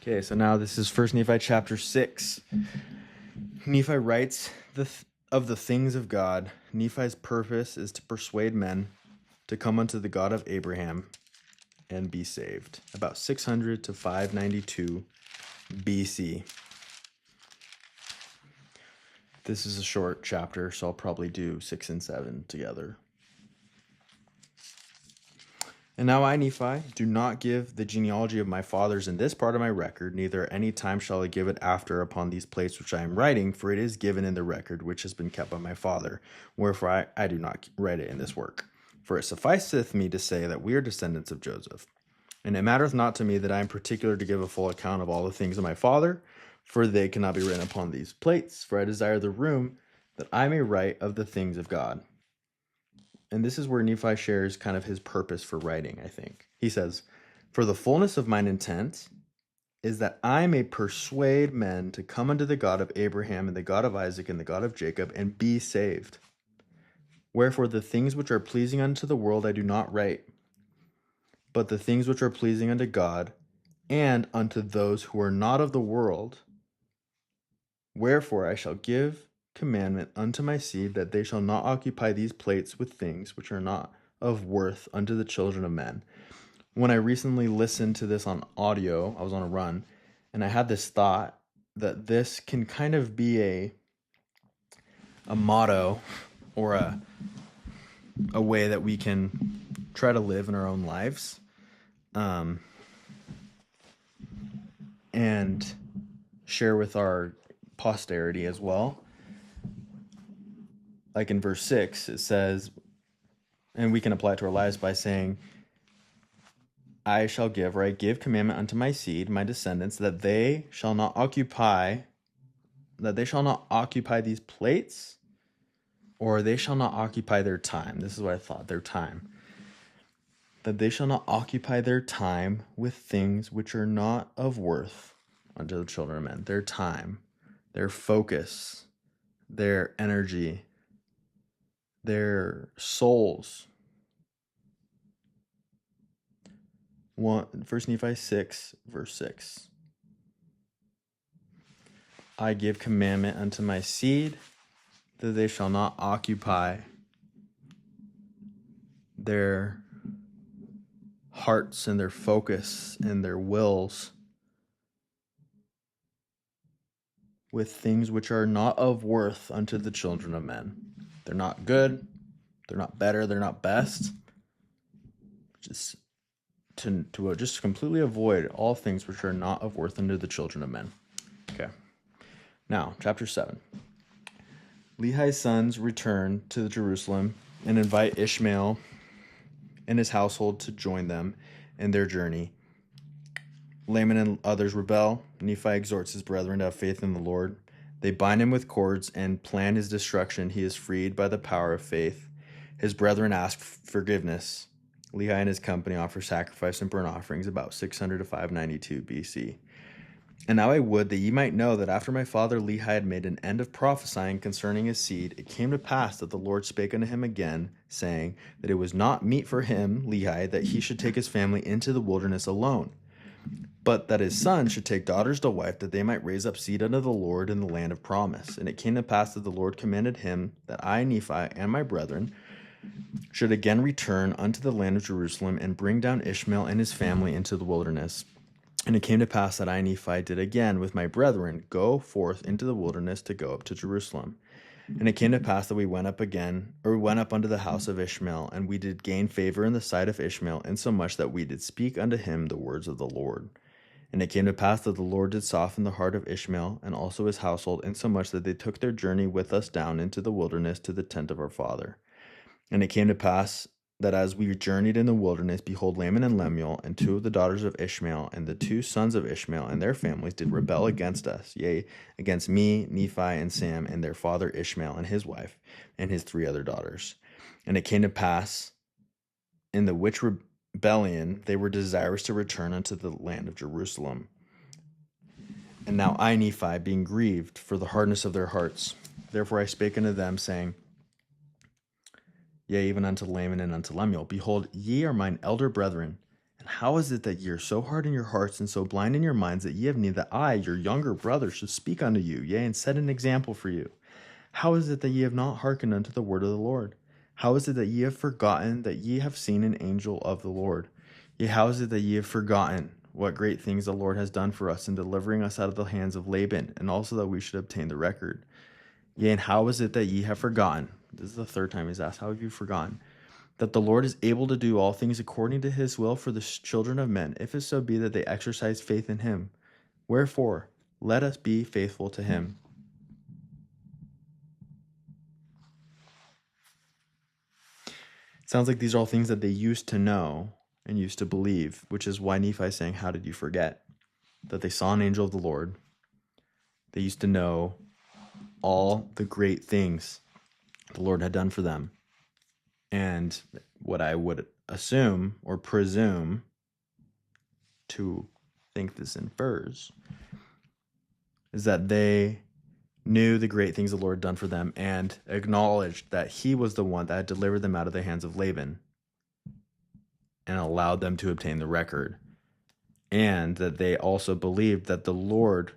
Okay, so now this is First Nephi chapter 6. Nephi writes of the things of God. Nephi's purpose is to persuade men to come unto the God of Abraham and be saved. About 600 to 592 BC. This is a short chapter, so I'll probably do 6 and 7 together. And now I, Nephi, do not give the genealogy of my fathers in this part of my record, neither any time shall I give it after upon these plates which I am writing, for it is given in the record which has been kept by my father. Wherefore I do not write it in this work. For it sufficeth me to say that we are descendants of Joseph. And it mattereth not to me that I am particular to give a full account of all the things of my father, for they cannot be written upon these plates. For I desire the room that I may write of the things of God. And this is where Nephi shares kind of his purpose for writing, I think. He says, for the fullness of mine intent is that I may persuade men to come unto the God of Abraham and the God of Isaac and the God of Jacob and be saved. Wherefore the things which are pleasing unto the world I do not write, but the things which are pleasing unto God and unto those who are not of the world. Wherefore I shall give commandment unto my seed that they shall not occupy these plates with things which are not of worth unto the children of men. When I recently listened to this on audio, I was on a run, and I had this thought that this can kind of be a motto or a way that we can try to live in our own lives, and share with our posterity as well. Like in verse 6, it says, and we can apply it to our lives by saying, I shall give, or I give commandment unto my seed, my descendants, that they shall not occupy these plates, or they shall not occupy their time. This is what I thought, their time. That they shall not occupy their time with things which are not of worth unto the children of men. Their time, their focus, their energy, their souls. 1 Nephi 6, verse 6. I give commandment unto my seed that they shall not occupy their hearts and their focus and their wills with things which are not of worth unto the children of men. They're not good, they're not better, they're not best. Just to just completely avoid all things which are not of worth unto the children of men. Okay. Now, chapter 7. Lehi's sons return to Jerusalem and invite Ishmael and his household to join them in their journey. Laman and others rebel. Nephi exhorts his brethren to have faith in the Lord. They bind him with cords and plan his destruction. He is freed by the power of faith. His brethren ask forgiveness. Lehi and his company offer sacrifice and burnt offerings about 600 to 592 BC. And now I would that ye might know that after my father Lehi had made an end of prophesying concerning his seed, it came to pass that the Lord spake unto him again, saying that it was not meet for him, Lehi, that he should take his family into the wilderness alone, but that his son should take daughters to wife, that they might raise up seed unto the Lord in the land of promise. And it came to pass that the Lord commanded him that I, Nephi, and my brethren should again return unto the land of Jerusalem and bring down Ishmael and his family into the wilderness. And it came to pass that I, Nephi, did again with my brethren go forth into the wilderness to go up to Jerusalem. And it came to pass that we went up unto the house of Ishmael, and we did gain favor in the sight of Ishmael, insomuch that we did speak unto him the words of the Lord. And it came to pass that the Lord did soften the heart of Ishmael, and also his household, insomuch that they took their journey with us down into the wilderness to the tent of our father. And it came to pass that as we journeyed in the wilderness, behold, Laman and Lemuel, and two of the daughters of Ishmael, and the two sons of Ishmael, and their families did rebel against us, yea, against me, Nephi, and Sam, and their father Ishmael, and his wife, and his 3 other daughters. And it came to pass, in the which rebellion they were desirous to return unto the land of Jerusalem. And now I, Nephi, being grieved for the hardness of their hearts, therefore I spake unto them, saying, yea, even unto Laman and unto Lemuel, behold, ye are mine elder brethren, And how is it that ye are so hard in your hearts and so blind in your minds that ye have need that I, your younger brother, should speak unto you, yea, and set an example for you? How is it that ye have not hearkened unto the word of the Lord? How is it that ye have forgotten that ye have seen an angel of the Lord? Yea, how is it that ye have forgotten what great things the Lord has done for us in delivering us out of the hands of Laban, and also that we should obtain the record? Yea, and how is it that ye have forgotten? This is the third time he's asked, how have you forgotten? That the Lord is able to do all things according to his will for the children of men, if it so be that they exercise faith in him. Wherefore, let us be faithful to him. It sounds like these are all things that they used to know and used to believe, which is why Nephi is saying, how did you forget? That they saw an angel of the Lord. They used to know all the great things the Lord had done for them. And what I would assume or presume to think this infers is that they knew the great things the Lord had done for them and acknowledged that he was the one that had delivered them out of the hands of Laban and allowed them to obtain the record. And that they also believed that the Lord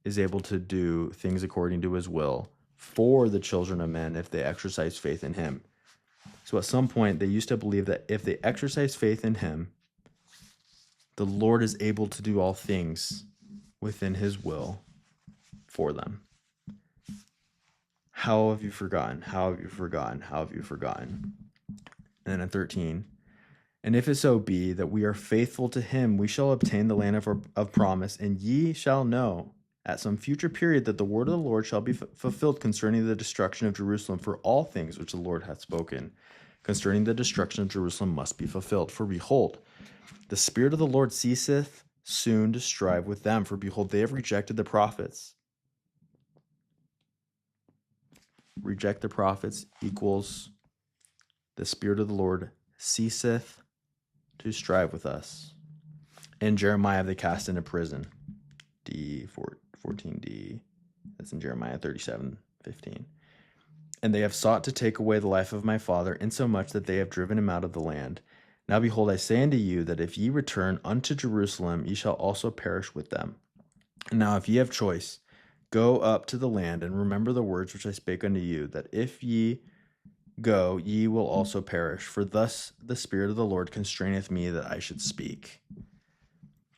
is able to do things according to his will for the children of men if they exercise faith in him. So at some point, they used to believe that if they exercise faith in him, the Lord is able to do all things within his will for them. How have you forgotten? How have you forgotten? How have you forgotten? And then in 13, and if it so be that we are faithful to him, we shall obtain the land of promise, and ye shall know at some future period that the word of the Lord shall be fulfilled concerning the destruction of Jerusalem, for all things which the Lord hath spoken concerning the destruction of Jerusalem must be fulfilled. For behold, the Spirit of the Lord ceaseth soon to strive with them, for behold, they have rejected the prophets. Reject the prophets equals the Spirit of the Lord ceaseth to strive with us. And Jeremiah they cast into prison. D14D. That's in Jeremiah 37:15. And they have sought to take away the life of my father, insomuch that they have driven him out of the land. Now behold, I say unto you that if ye return unto Jerusalem, ye shall also perish with them. And now if ye have choice, go up to the land, and remember the words which I spake unto you, that if ye go, ye will also perish. For thus the Spirit of the Lord constraineth me that I should speak.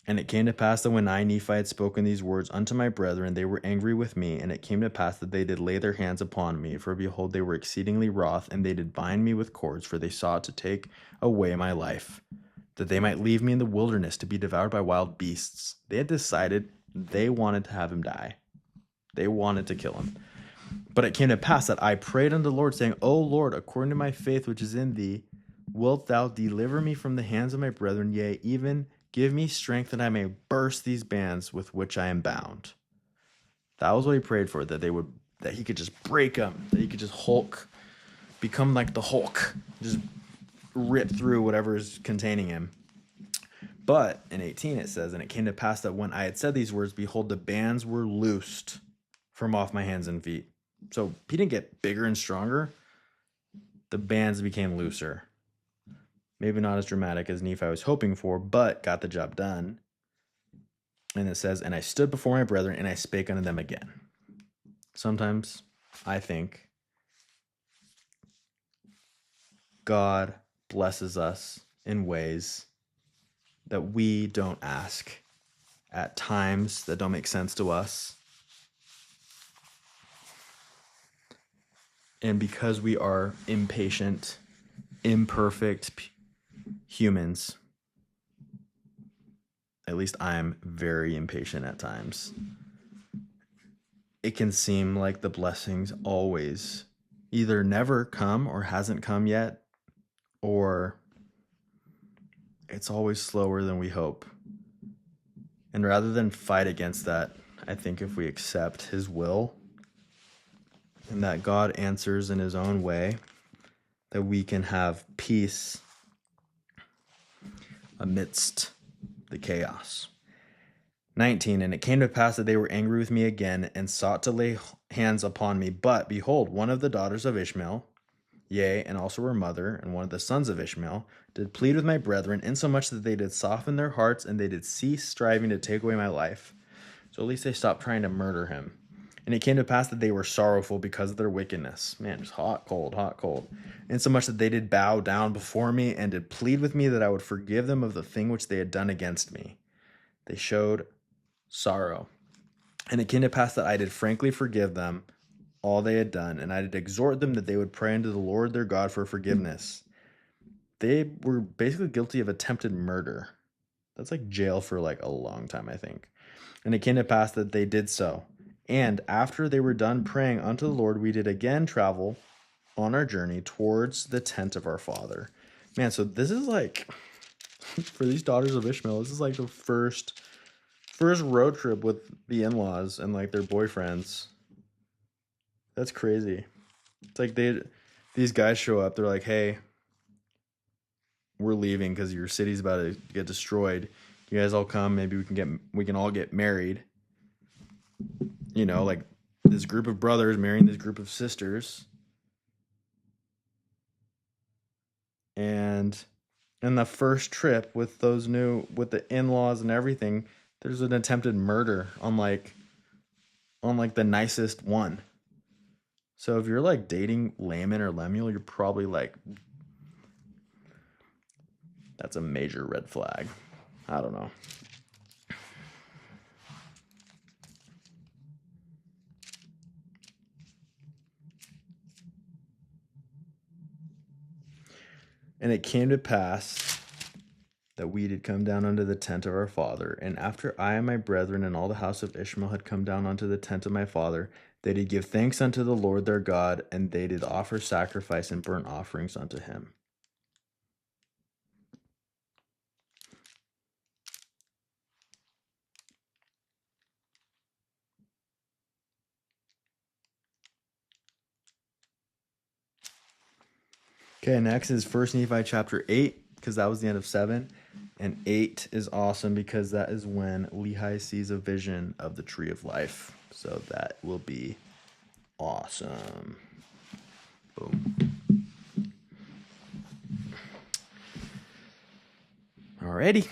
And it came to pass that when I, Nephi, had spoken these words unto my brethren, they were angry with me. And it came to pass that they did lay their hands upon me. For behold, they were exceedingly wroth, and they did bind me with cords, for they sought to take away my life, that they might leave me in the wilderness to be devoured by wild beasts. They had decided they wanted to have him die. They wanted to kill him. But it came to pass that I prayed unto the Lord, saying, O Lord, according to my faith which is in thee, wilt thou deliver me from the hands of my brethren? Yea, even give me strength that I may burst these bands with which I am bound. That was what he prayed for, that he could just break them, that he could just become like the Hulk, just rip through whatever is containing him. But in 18 it says, and it came to pass that when I had said these words, behold, the bands were loosed from off my hands and feet. So he didn't get bigger and stronger. The bands became looser. Maybe not as dramatic as Nephi was hoping for, but got the job done. And it says, and I stood before my brethren, and I spake unto them again. Sometimes I think God blesses us in ways that we don't ask, at times that don't make sense to us. And because we are impatient, imperfect humans, at least I'm very impatient at times, it can seem like the blessings always either never come or hasn't come yet, or it's always slower than we hope. And rather than fight against that, I think if we accept his will and that God answers in his own way, that we can have peace amidst the chaos. 19, and it came to pass that they were angry with me again and sought to lay hands upon me. But behold, one of the daughters of Ishmael, Yea, and also her mother, and one of the sons of Ishmael, did plead with my brethren, insomuch that they did soften their hearts, and they did cease striving to take away my life. So at least they stopped trying to murder him. And it came to pass that they were sorrowful because of their wickedness. Man, it's hot, cold, hot, cold. Insomuch that they did bow down before me, and did plead with me that I would forgive them of the thing which they had done against me. They showed sorrow. And it came to pass that I did frankly forgive them all they had done, and I did exhort them that they would pray unto the Lord their God for forgiveness. They were basically guilty of attempted murder. That's like jail for like a long time, I think. And it came to pass that they did so. And after they were done praying unto the Lord, we did again travel on our journey towards the tent of our father. Man, so this is like, for these daughters of Ishmael, this is like the first road trip with the in-laws and like their boyfriends. That's crazy. It's like these guys show up. They're like, "Hey, we're leaving because your city's about to get destroyed. You guys all come. Maybe we can all get married." You know, like this group of brothers marrying this group of sisters, and in the first trip with the in-laws and everything, there's an attempted murder on like the nicest one. So if you're like dating Laman or Lemuel, you're probably like, that's a major red flag. I don't know. And it came to pass that we did come down unto the tent of our father. And after I and my brethren and all the house of Ishmael had come down unto the tent of my father, they did give thanks unto the Lord their God, and they did offer sacrifice and burnt offerings unto him. Okay, next is 1 Nephi chapter 8, because that was the end of 7. And 8 is awesome because that is when Lehi sees a vision of the tree of life. So that will be awesome. Boom. Alrighty.